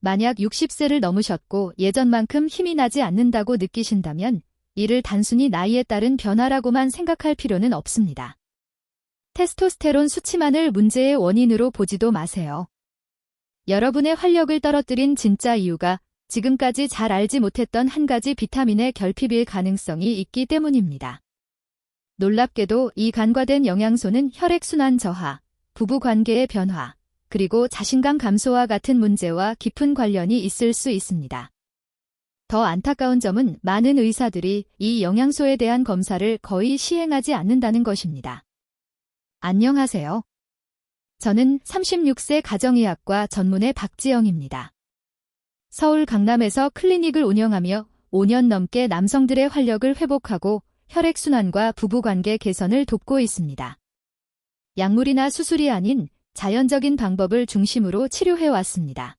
만약 60세를 넘으셨고 예전만큼 힘이 나지 않는다고 느끼신다면 이를 단순히 나이에 따른 변화라고만 생각할 필요는 없습니다. 테스토스테론 수치만을 문제의 원인으로 보지도 마세요. 여러분의 활력을 떨어뜨린 진짜 이유가 지금까지 잘 알지 못했던 한 가지 비타민의 결핍일 가능성이 있기 때문입니다. 놀랍게도 이 간과된 영양소는 혈액순환 저하, 부부관계의 변화, 그리고 자신감 감소와 같은 문제와 깊은 관련이 있을 수 있습니다. 더 안타까운 점은 많은 의사들이 이 영양소에 대한 검사를 거의 시행하지 않는다는 것입니다. 안녕하세요. 저는 36세 가정의학과 전문의 박지영입니다. 서울 강남에서 클리닉을 운영하며 5년 넘게 남성들의 활력을 회복하고 혈액순환과 부부관계 개선을 돕고 있습니다. 약물이나 수술이 아닌 자연적인 방법을 중심으로 치료해왔습니다.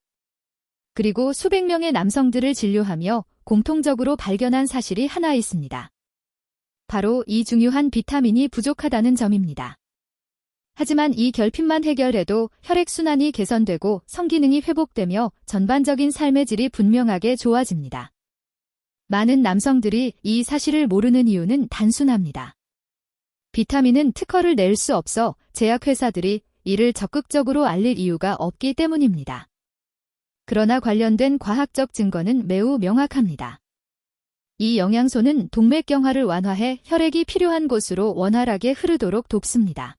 그리고 수백 명의 남성들을 진료하며 공통적으로 발견한 사실이 하나 있습니다. 바로 이 중요한 비타민이 부족하다는 점입니다. 하지만 이 결핍만 해결해도 혈액순환이 개선되고 성기능이 회복되며 전반적인 삶의 질이 분명하게 좋아집니다. 많은 남성들이 이 사실을 모르는 이유는 단순합니다. 비타민은 특허를 낼 수 없어 제약회사들이 이를 적극적으로 알릴 이유가 없기 때문입니다. 그러나 관련된 과학적 증거는 매우 명확합니다. 이 영양소는 동맥경화를 완화해 혈액이 필요한 곳으로 원활하게 흐르도록 돕습니다.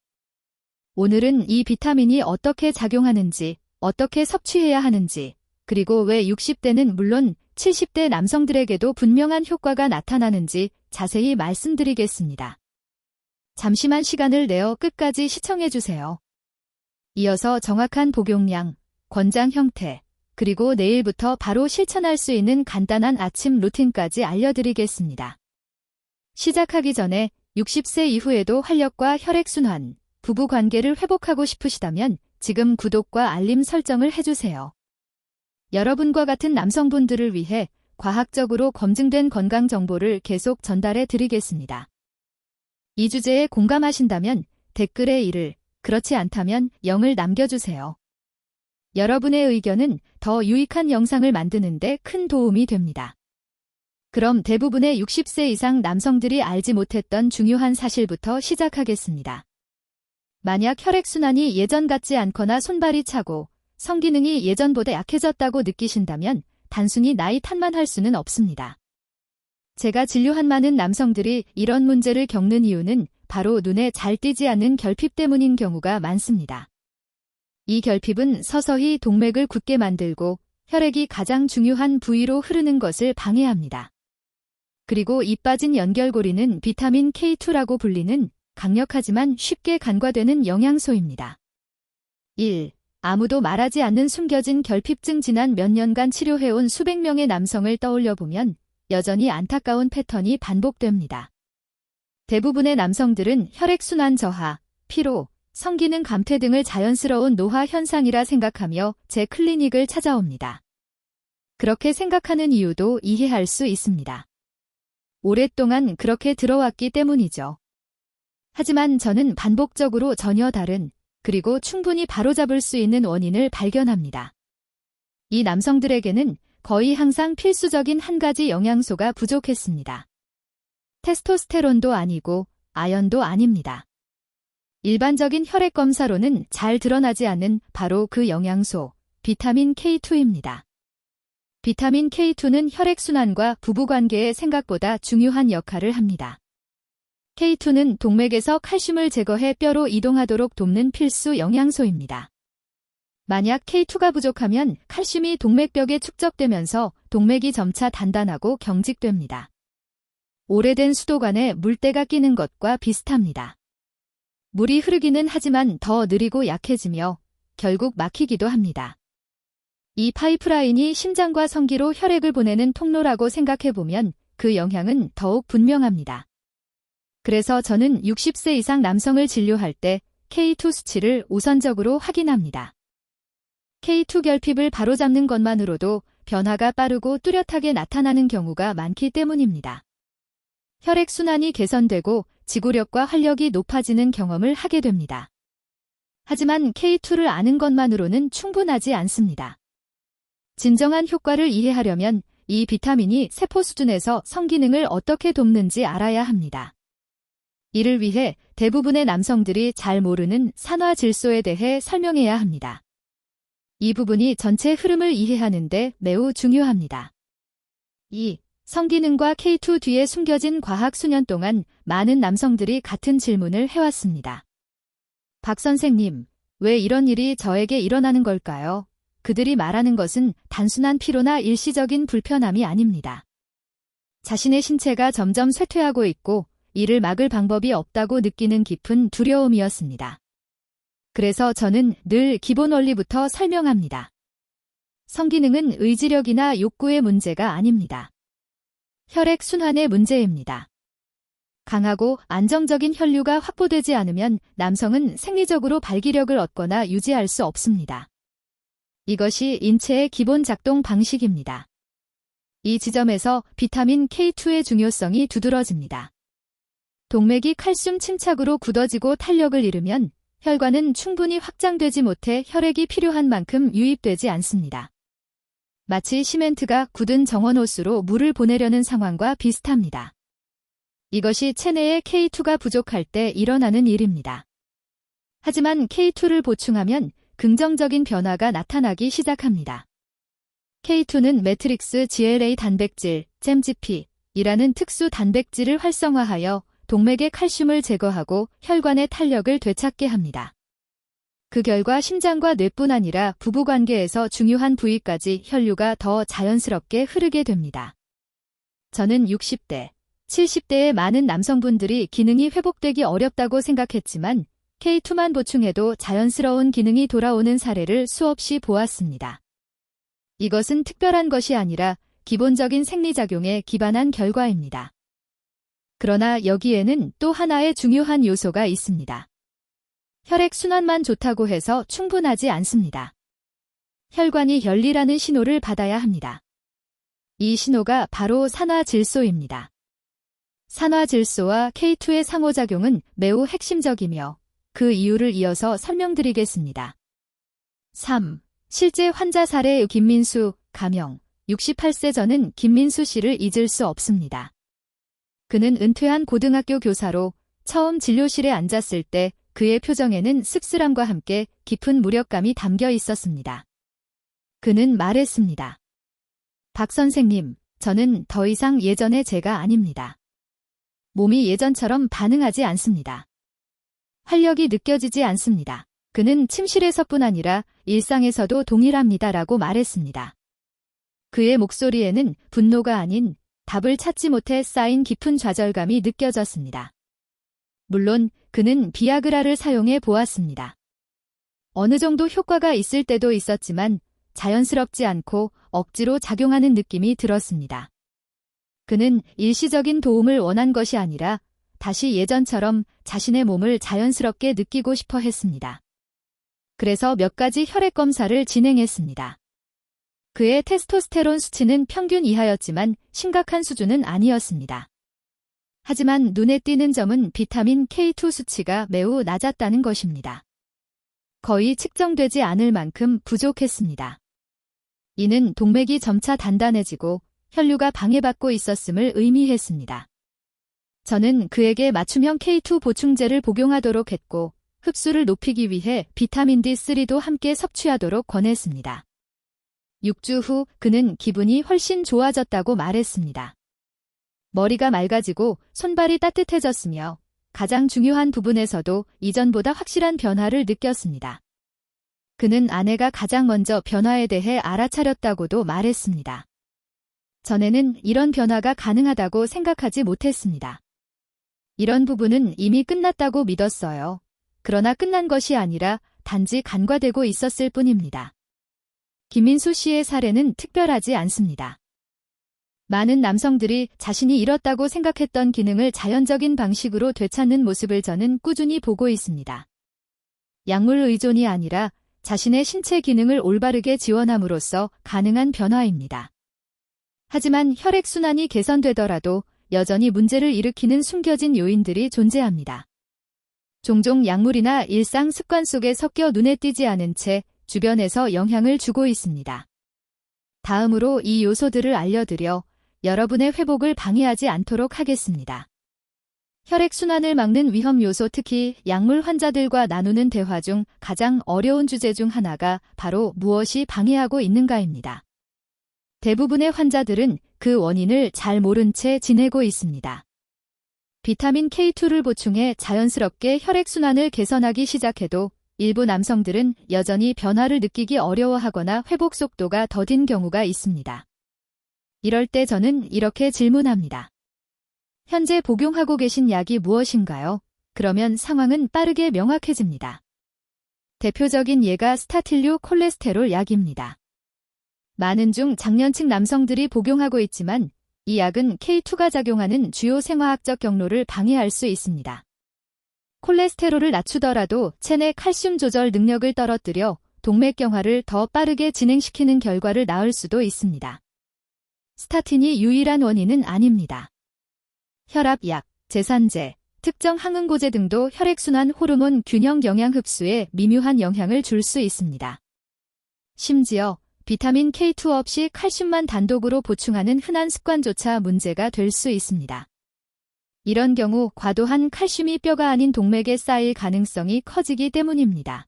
오늘은 이 비타민이 어떻게 작용하는지, 어떻게 섭취해야 하는지, 그리고 왜 60대는 물론 70대 남성들에게도 분명한 효과가 나타나는지 자세히 말씀드리겠습니다. 잠시만 시간을 내어 끝까지 시청해주세요. 이어서 정확한 복용량, 권장 형태, 그리고 내일부터 바로 실천할 수 있는 간단한 아침 루틴까지 알려드리겠습니다. 시작하기 전에 60세 이후에도 활력과 혈액순환, 부부관계를 회복하고 싶으시다면 지금 구독과 알림 설정을 해주세요. 여러분과 같은 남성분들을 위해 과학적으로 검증된 건강 정보를 계속 전달해 드리겠습니다. 이 주제에 공감하신다면 댓글에 1을, 그렇지 않다면 0을 남겨주세요. 여러분의 의견은 더 유익한 영상을 만드는 데 큰 도움이 됩니다. 그럼 대부분의 60세 이상 남성들이 알지 못했던 중요한 사실부터 시작하겠습니다. 만약 혈액순환이 예전 같지 않거나 손발이 차고 성기능이 예전보다 약해졌다고 느끼신다면 단순히 나이 탓만 할 수는 없습니다. 제가 진료한 많은 남성들이 이런 문제를 겪는 이유는 바로 눈에 잘 띄지 않는 결핍 때문인 경우가 많습니다. 이 결핍은 서서히 동맥을 굳게 만들고 혈액이 가장 중요한 부위로 흐르는 것을 방해합니다. 그리고 이 빠진 연결고리는 비타민 K2라고 불리는 강력하지만 쉽게 간과되는 영양소입니다. 1. 아무도 말하지 않는 숨겨진 결핍증. 지난 몇 년간 치료해온 수백 명의 남성을 떠올려보면 여전히 안타까운 패턴이 반복됩니다. 대부분의 남성들은 혈액순환 저하, 피로, 성기능 감퇴 등을 자연스러운 노화 현상이라 생각하며 제 클리닉을 찾아옵니다. 그렇게 생각하는 이유도 이해할 수 있습니다. 오랫동안 그렇게 들어왔기 때문이죠. 하지만 저는 반복적으로 전혀 다른, 그리고 충분히 바로잡을 수 있는 원인을 발견합니다. 이 남성들에게는 거의 항상 필수적인 한 가지 영양소가 부족했습니다. 테스토스테론도 아니고 아연도 아닙니다. 일반적인 혈액 검사로는 잘 드러나지 않는 바로 그 영양소, 비타민 K2입니다. 비타민 K2는 혈액순환과 부부관계에 생각보다 중요한 역할을 합니다. K2는 동맥에서 칼슘을 제거해 뼈로 이동하도록 돕는 필수 영양소입니다. 만약 K2가 부족하면 칼슘이 동맥벽에 축적되면서 동맥이 점차 단단하고 경직됩니다. 오래된 수도관에 물때가 끼는 것과 비슷합니다. 물이 흐르기는 하지만 더 느리고 약해지며 결국 막히기도 합니다. 이 파이프라인이 심장과 성기로 혈액을 보내는 통로라고 생각해보면 그 영향은 더욱 분명합니다. 그래서 저는 60세 이상 남성을 진료할 때 K2 수치를 우선적으로 확인합니다. K2 결핍을 바로잡는 것만으로도 변화가 빠르고 뚜렷하게 나타나는 경우가 많기 때문입니다. 혈액순환이 개선되고 지구력과 활력이 높아지는 경험을 하게 됩니다. 하지만 K2를 아는 것만으로는 충분하지 않습니다. 진정한 효과를 이해하려면 이 비타민이 세포 수준에서 성기능을 어떻게 돕는지 알아야 합니다. 이를 위해 대부분의 남성들이 잘 모르는 산화 질소에 대해 설명해야 합니다. 이 부분이 전체 흐름을 이해하는 데 매우 중요합니다. 2. 성기능과 K2 뒤에 숨겨진 과학. 수년 동안 많은 남성들이 같은 질문을 해왔습니다. 박 선생님, 왜 이런 일이 저에게 일어나는 걸까요? 그들이 말하는 것은 단순한 피로나 일시적인 불편함이 아닙니다. 자신의 신체가 점점 쇠퇴하고 있고 이를 막을 방법이 없다고 느끼는 깊은 두려움이었습니다. 그래서 저는 늘 기본 원리부터 설명합니다. 성기능은 의지력이나 욕구의 문제가 아닙니다. 혈액 순환의 문제입니다. 강하고 안정적인 혈류가 확보되지 않으면 남성은 생리적으로 발기력을 얻거나 유지할 수 없습니다. 이것이 인체의 기본 작동 방식입니다. 이 지점에서 비타민 K2의 중요성이 두드러집니다. 동맥이 칼슘 침착으로 굳어지고 탄력을 잃으면 혈관은 충분히 확장되지 못해 혈액이 필요한 만큼 유입되지 않습니다. 마치 시멘트가 굳은 정원호수로 물을 보내려는 상황과 비슷합니다. 이것이 체내에 K2가 부족할 때 일어나는 일입니다. 하지만 K2를 보충하면 긍정적인 변화가 나타나기 시작합니다. K2는 매트릭스 GLA 단백질, GEMGP이라는 특수 단백질을 활성화하여 동맥의 칼슘을 제거하고 혈관의 탄력을 되찾게 합니다. 그 결과 심장과 뇌뿐 아니라 부부관계에서 중요한 부위까지 혈류가 더 자연스럽게 흐르게 됩니다. 저는 60대, 70대의 많은 남성분들이 기능이 회복되기 어렵다고 생각했지만 K2만 보충해도 자연스러운 기능이 돌아오는 사례를 수없이 보았습니다. 이것은 특별한 것이 아니라 기본적인 생리작용에 기반한 결과입니다. 그러나 여기에는 또 하나의 중요한 요소가 있습니다. 혈액 순환만 좋다고 해서 충분하지 않습니다. 혈관이 열리라는 신호를 받아야 합니다. 이 신호가 바로 산화질소입니다. 산화질소와 K2의 상호작용은 매우 핵심적이며 그 이유를 이어서 설명드리겠습니다. 3. 실제 환자 사례. 김민수, 가명, 68세. 저는 김민수 씨를 잊을 수 없습니다. 그는 은퇴한 고등학교 교사로 처음 진료실에 앉았을 때 그의 표정에는 씁쓸함과 함께 깊은 무력감이 담겨 있었습니다. 그는 말했습니다. 박 선생님, 저는 더 이상 예전의 제가 아닙니다. 몸이 예전처럼 반응하지 않습니다. 활력이 느껴지지 않습니다. 그는 침실에서뿐 아니라 일상에서도 동일합니다라고 말했습니다. 그의 목소리에는 분노가 아닌 답을 찾지 못해 쌓인 깊은 좌절감이 느껴졌습니다. 물론 그는 비아그라를 사용해 보았습니다. 어느 정도 효과가 있을 때도 있었지만 자연스럽지 않고 억지로 작용하는 느낌이 들었습니다. 그는 일시적인 도움을 원한 것이 아니라 다시 예전처럼 자신의 몸을 자연스럽게 느끼고 싶어 했습니다. 그래서 몇 가지 혈액 검사를 진행했습니다. 그의 테스토스테론 수치는 평균 이하였지만 심각한 수준은 아니었습니다. 하지만 눈에 띄는 점은 비타민 K2 수치가 매우 낮았다는 것입니다. 거의 측정되지 않을 만큼 부족했습니다. 이는 동맥이 점차 단단해지고 혈류가 방해받고 있었음을 의미했습니다. 저는 그에게 맞춤형 K2 보충제를 복용하도록 했고 흡수를 높이기 위해 비타민 D3도 함께 섭취하도록 권했습니다. 6주 후 그는 기분이 훨씬 좋아졌다고 말했습니다. 머리가 맑아지고 손발이 따뜻해졌으며 가장 중요한 부분에서도 이전보다 확실한 변화를 느꼈습니다. 그는 아내가 가장 먼저 변화에 대해 알아차렸다고도 말했습니다. 전에는 이런 변화가 가능하다고 생각하지 못했습니다. 이런 부분은 이미 끝났다고 믿었어요. 그러나 끝난 것이 아니라 단지 간과되고 있었을 뿐입니다. 김민수 씨의 사례는 특별하지 않습니다. 많은 남성들이 자신이 잃었다고 생각했던 기능을 자연적인 방식으로 되찾는 모습을 저는 꾸준히 보고 있습니다. 약물 의존이 아니라 자신의 신체 기능을 올바르게 지원함으로써 가능한 변화입니다. 하지만 혈액순환이 개선되더라도 여전히 문제를 일으키는 숨겨진 요인들이 존재합니다. 종종 약물이나 일상 습관 속에 섞여 눈에 띄지 않은 채 주변에서 영향을 주고 있습니다. 다음으로 이 요소들을 알려드려 여러분의 회복을 방해하지 않도록 하겠습니다. 혈액순환을 막는 위험 요소, 특히 약물 환자들과 나누는 대화 중 가장 어려운 주제 중 하나가 바로 무엇이 방해하고 있는가입니다. 대부분의 환자들은 그 원인을 잘 모른 채 지내고 있습니다. 비타민 K2를 보충해 자연스럽게 혈액순환을 개선하기 시작해도 일부 남성들은 여전히 변화를 느끼기 어려워하거나 회복 속도가 더딘 경우가 있습니다. 이럴 때 저는 이렇게 질문합니다. 현재 복용하고 계신 약이 무엇인가요? 그러면 상황은 빠르게 명확해집니다. 대표적인 예가 스타틴류 콜레스테롤 약입니다. 많은 중장년층 남성들이 복용하고 있지만 이 약은 K2가 작용하는 주요 생화학적 경로를 방해할 수 있습니다. 콜레스테롤을 낮추더라도 체내 칼슘 조절 능력을 떨어뜨려 동맥경화를 더 빠르게 진행시키는 결과를 낳을 수도 있습니다. 스타틴이 유일한 원인은 아닙니다. 혈압약, 제산제, 특정 항응고제 등도 혈액순환 호르몬 균형 영양 흡수에 미묘한 영향을 줄 수 있습니다. 심지어 비타민 K2 없이 칼슘만 단독으로 보충하는 흔한 습관조차 문제가 될 수 있습니다. 이런 경우 과도한 칼슘이 뼈가 아닌 동맥에 쌓일 가능성이 커지기 때문입니다.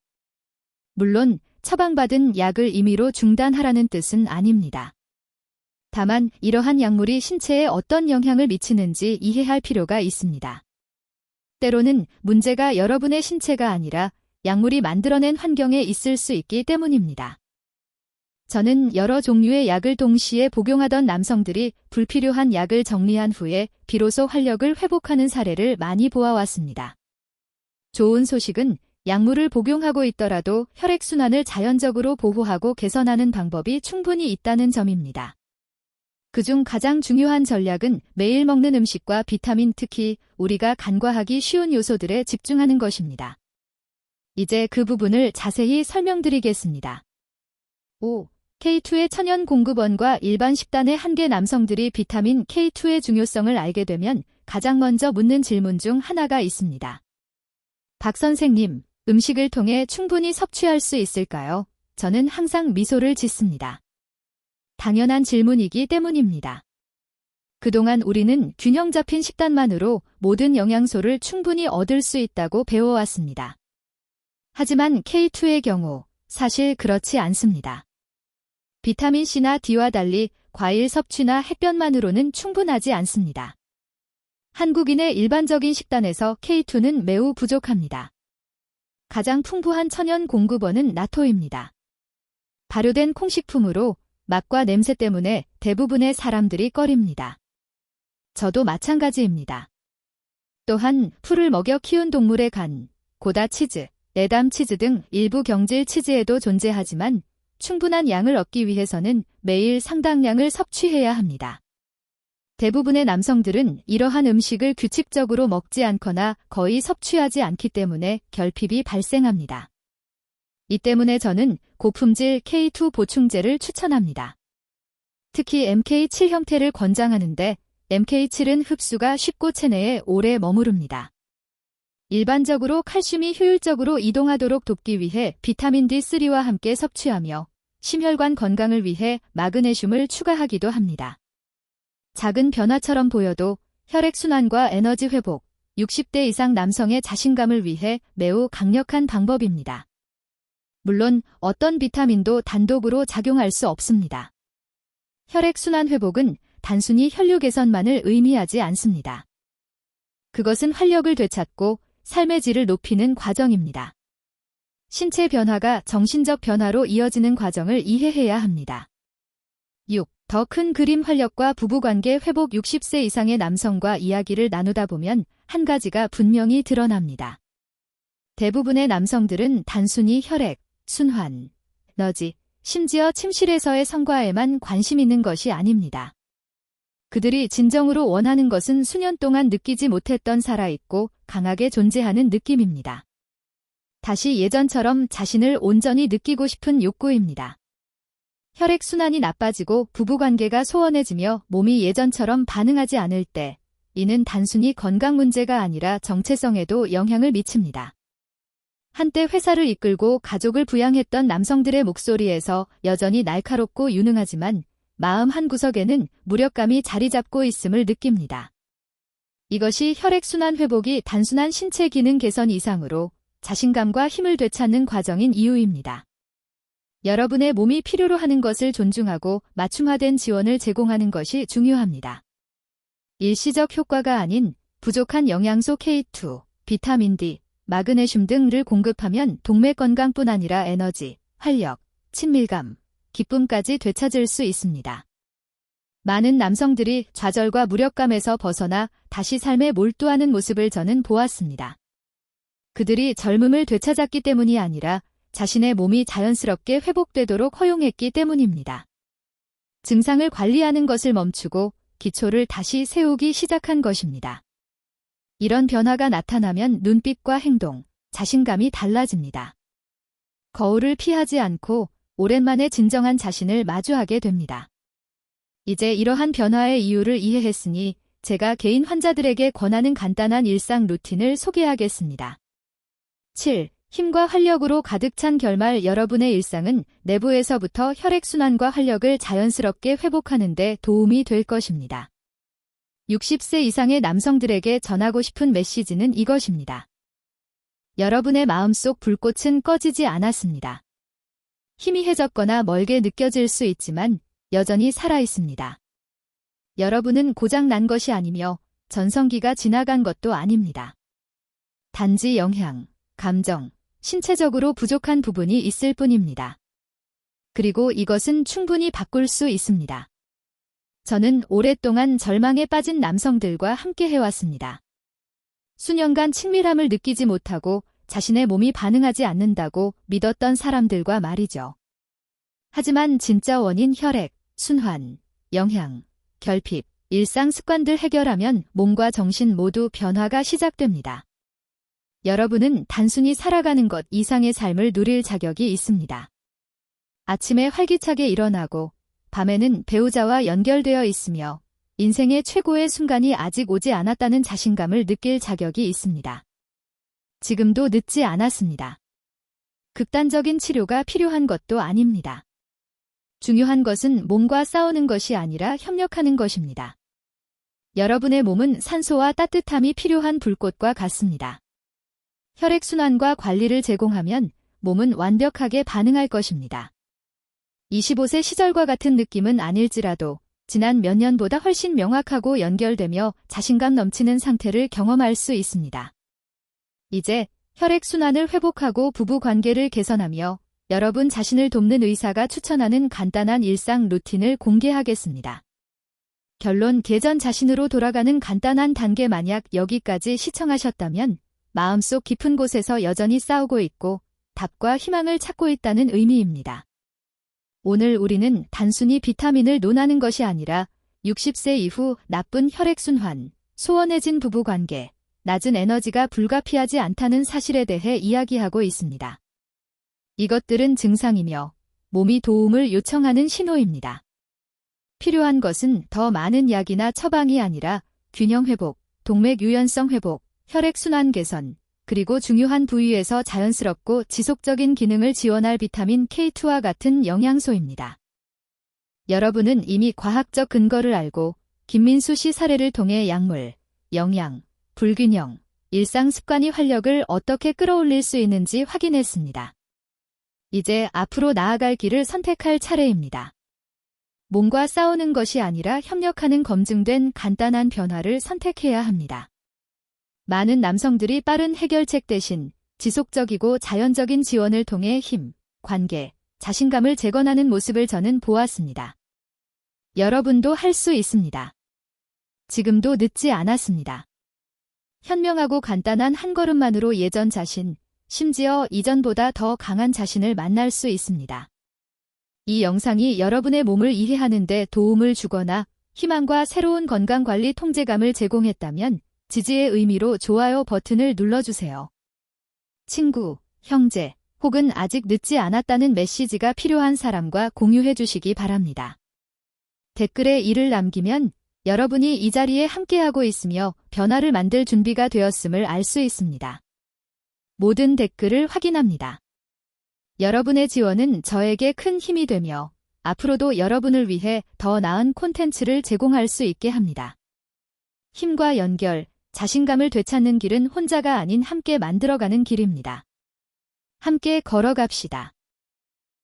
물론 처방받은 약을 임의로 중단하라는 뜻은 아닙니다. 다만 이러한 약물이 신체에 어떤 영향을 미치는지 이해할 필요가 있습니다. 때로는 문제가 여러분의 신체가 아니라 약물이 만들어낸 환경에 있을 수 있기 때문입니다. 저는 여러 종류의 약을 동시에 복용하던 남성들이 불필요한 약을 정리한 후에 비로소 활력을 회복하는 사례를 많이 보아왔습니다. 좋은 소식은 약물을 복용하고 있더라도 혈액순환을 자연적으로 보호하고 개선하는 방법이 충분히 있다는 점입니다. 그중 가장 중요한 전략은 매일 먹는 음식과 비타민, 특히 우리가 간과하기 쉬운 요소들에 집중하는 것입니다. 이제 그 부분을 자세히 설명드리겠습니다. 5. K2의 천연 공급원과 일반 식단의 한계. 남성들이 비타민 K2의 중요성을 알게 되면 가장 먼저 묻는 질문 중 하나가 있습니다. 박 선생님, 음식을 통해 충분히 섭취할 수 있을까요? 저는 항상 미소를 짓습니다. 당연한 질문이기 때문입니다. 그동안 우리는 균형 잡힌 식단만으로 모든 영양소를 충분히 얻을 수 있다고 배워왔습니다. 하지만 K2의 경우 사실 그렇지 않습니다. 비타민C나 D와 달리 과일 섭취나 햇볕만으로는 충분하지 않습니다. 한국인의 일반적인 식단에서 K2는 매우 부족합니다. 가장 풍부한 천연 공급원은 나토입니다. 발효된 콩식품으로 맛과 냄새 때문에 대부분의 사람들이 꺼립니다. 저도 마찬가지입니다. 또한 풀을 먹여 키운 동물의 간, 고다 치즈, 에담 치즈 등 일부 경질 치즈에도 존재하지만 충분한 양을 얻기 위해서는 매일 상당량을 섭취해야 합니다. 대부분의 남성들은 이러한 음식을 규칙적으로 먹지 않거나 거의 섭취하지 않기 때문에 결핍이 발생합니다. 이 때문에 저는 고품질 K2 보충제를 추천합니다. 특히 MK7 형태를 권장하는데 MK7은 흡수가 쉽고 체내에 오래 머무릅니다. 일반적으로 칼슘이 효율적으로 이동하도록 돕기 위해 비타민 D3와 함께 섭취하며 심혈관 건강을 위해 마그네슘을 추가하기도 합니다. 작은 변화처럼 보여도 혈액순환과 에너지 회복, 60대 이상 남성의 자신감을 위해 매우 강력한 방법입니다. 물론 어떤 비타민도 단독으로 작용할 수 없습니다. 혈액순환 회복은 단순히 혈류 개선만을 의미하지 않습니다. 그것은 활력을 되찾고 삶의 질을 높이는 과정입니다. 신체 변화가 정신적 변화로 이어지는 과정을 이해해야 합니다. 6. 더 큰 그림. 활력과 부부관계 회복. 60세 이상의 남성과 이야기를 나누다 보면 한 가지가 분명히 드러납니다. 대부분의 남성들은 단순히 혈액, 순환, 에너지, 심지어 침실에서의 성과에만 관심 있는 것이 아닙니다. 그들이 진정으로 원하는 것은 수년 동안 느끼지 못했던 살아있고 강하게 존재하는 느낌입니다. 다시 예전처럼 자신을 온전히 느끼고 싶은 욕구입니다. 혈액순환이 나빠지고 부부관계가 소원해지며 몸이 예전처럼 반응하지 않을 때, 이는 단순히 건강 문제가 아니라 정체성에도 영향을 미칩니다. 한때 회사를 이끌고 가족을 부양했던 남성들의 목소리에서 여전히 날카롭고 유능하지만 마음 한구석에는 무력감이 자리 잡고 있음을 느낍니다. 이것이 혈액순환 회복이 단순한 신체 기능 개선 이상으로 자신감과 힘을 되찾는 과정인 이유입니다. 여러분의 몸이 필요로 하는 것을 존중하고 맞춤화된 지원을 제공하는 것이 중요합니다. 일시적 효과가 아닌 부족한 영양소 K2, 비타민 D, 마그네슘 등을 공급하면 동맥 건강뿐 아니라 에너지, 활력, 친밀감, 기쁨까지 되찾을 수 있습니다. 많은 남성들이 좌절과 무력감에서 벗어나 다시 삶에 몰두하는 모습을 저는 보았습니다. 그들이 젊음을 되찾았기 때문이 아니라 자신의 몸이 자연스럽게 회복되도록 허용했기 때문입니다. 증상을 관리하는 것을 멈추고 기초를 다시 세우기 시작한 것입니다. 이런 변화가 나타나면 눈빛과 행동, 자신감이 달라집니다. 거울을 피하지 않고 오랜만에 진정한 자신을 마주하게 됩니다. 이제 이러한 변화의 이유를 이해했으니 제가 개인 환자들에게 권하는 간단한 일상 루틴을 소개하겠습니다. 7. 힘과 활력으로 가득 찬 결말. 여러분의 일상은 내부에서부터 혈액순환과 활력을 자연스럽게 회복하는 데 도움이 될 것입니다. 60세 이상의 남성들에게 전하고 싶은 메시지는 이것입니다. 여러분의 마음속 불꽃은 꺼지지 않았습니다. 희미해졌거나 멀게 느껴질 수 있지만 여전히 살아있습니다. 여러분은 고장난 것이 아니며 전성기가 지나간 것도 아닙니다. 단지 영양, 감정, 신체적으로 부족한 부분이 있을 뿐입니다. 그리고 이것은 충분히 바꿀 수 있습니다. 저는 오랫동안 절망에 빠진 남성들과 함께 해왔습니다. 수년간 친밀함을 느끼지 못하고 자신의 몸이 반응하지 않는다고 믿었던 사람들과 말이죠. 하지만 진짜 원인 혈액, 순환, 영양, 결핍, 일상 습관들 해결하면 몸과 정신 모두 변화가 시작됩니다. 여러분은 단순히 살아가는 것 이상의 삶을 누릴 자격이 있습니다. 아침에 활기차게 일어나고 밤에는 배우자와 연결되어 있으며 인생의 최고의 순간이 아직 오지 않았다는 자신감을 느낄 자격이 있습니다. 지금도 늦지 않았습니다. 극단적인 치료가 필요한 것도 아닙니다. 중요한 것은 몸과 싸우는 것이 아니라 협력하는 것입니다. 여러분의 몸은 산소와 따뜻함이 필요한 불꽃과 같습니다. 혈액순환과 관리를 제공하면 몸은 완벽하게 반응할 것입니다. 25세 시절과 같은 느낌은 아닐지라도 지난 몇 년보다 훨씬 명확하고 연결되며 자신감 넘치는 상태를 경험할 수 있습니다. 이제 혈액순환을 회복하고 부부관계를 개선하며 여러분 자신을 돕는 의사가 추천하는 간단한 일상 루틴을 공개하겠습니다. 결론 개전 자신으로 돌아가는 간단한 단계. 만약 여기까지 시청하셨다면 마음속 깊은 곳에서 여전히 싸우고 있고 답과 희망을 찾고 있다는 의미입니다. 오늘 우리는 단순히 비타민을 논하는 것이 아니라 60세 이후 나쁜 혈액순환, 소원해진 부부관계, 낮은 에너지가 불가피하지 않다는 사실에 대해 이야기하고 있습니다. 이것들은 증상이며 몸이 도움을 요청하는 신호입니다. 필요한 것은 더 많은 약이나 처방이 아니라 균형 회복, 동맥 유연성 회복, 혈액순환 개선, 그리고 중요한 부위에서 자연스럽고 지속적인 기능을 지원할 비타민 K2와 같은 영양소입니다. 여러분은 이미 과학적 근거를 알고 김민수 씨 사례를 통해 약물, 영양, 불균형, 일상 습관이 활력을 어떻게 끌어올릴 수 있는지 확인했습니다. 이제 앞으로 나아갈 길을 선택할 차례입니다. 몸과 싸우는 것이 아니라 협력하는 검증된 간단한 변화를 선택해야 합니다. 많은 남성들이 빠른 해결책 대신 지속적이고 자연적인 지원을 통해 힘, 관계, 자신감을 재건하는 모습을 저는 보았습니다. 여러분도 할 수 있습니다. 지금도 늦지 않았습니다. 현명하고 간단한 한 걸음만으로 예전 자신, 심지어 이전보다 더 강한 자신을 만날 수 있습니다. 이 영상이 여러분의 몸을 이해하는 데 도움을 주거나 희망과 새로운 건강관리 통제감을 제공했다면 지지의 의미로 좋아요 버튼을 눌러주세요. 친구, 형제, 혹은 아직 늦지 않았다는 메시지가 필요한 사람과 공유해 주시기 바랍니다. 댓글에 이를 남기면 여러분이 이 자리에 함께하고 있으며 변화를 만들 준비가 되었음을 알 수 있습니다. 모든 댓글을 확인합니다. 여러분의 지원은 저에게 큰 힘이 되며 앞으로도 여러분을 위해 더 나은 콘텐츠를 제공할 수 있게 합니다. 힘과 연결, 자신감을 되찾는 길은 혼자가 아닌 함께 만들어가는 길입니다. 함께 걸어갑시다.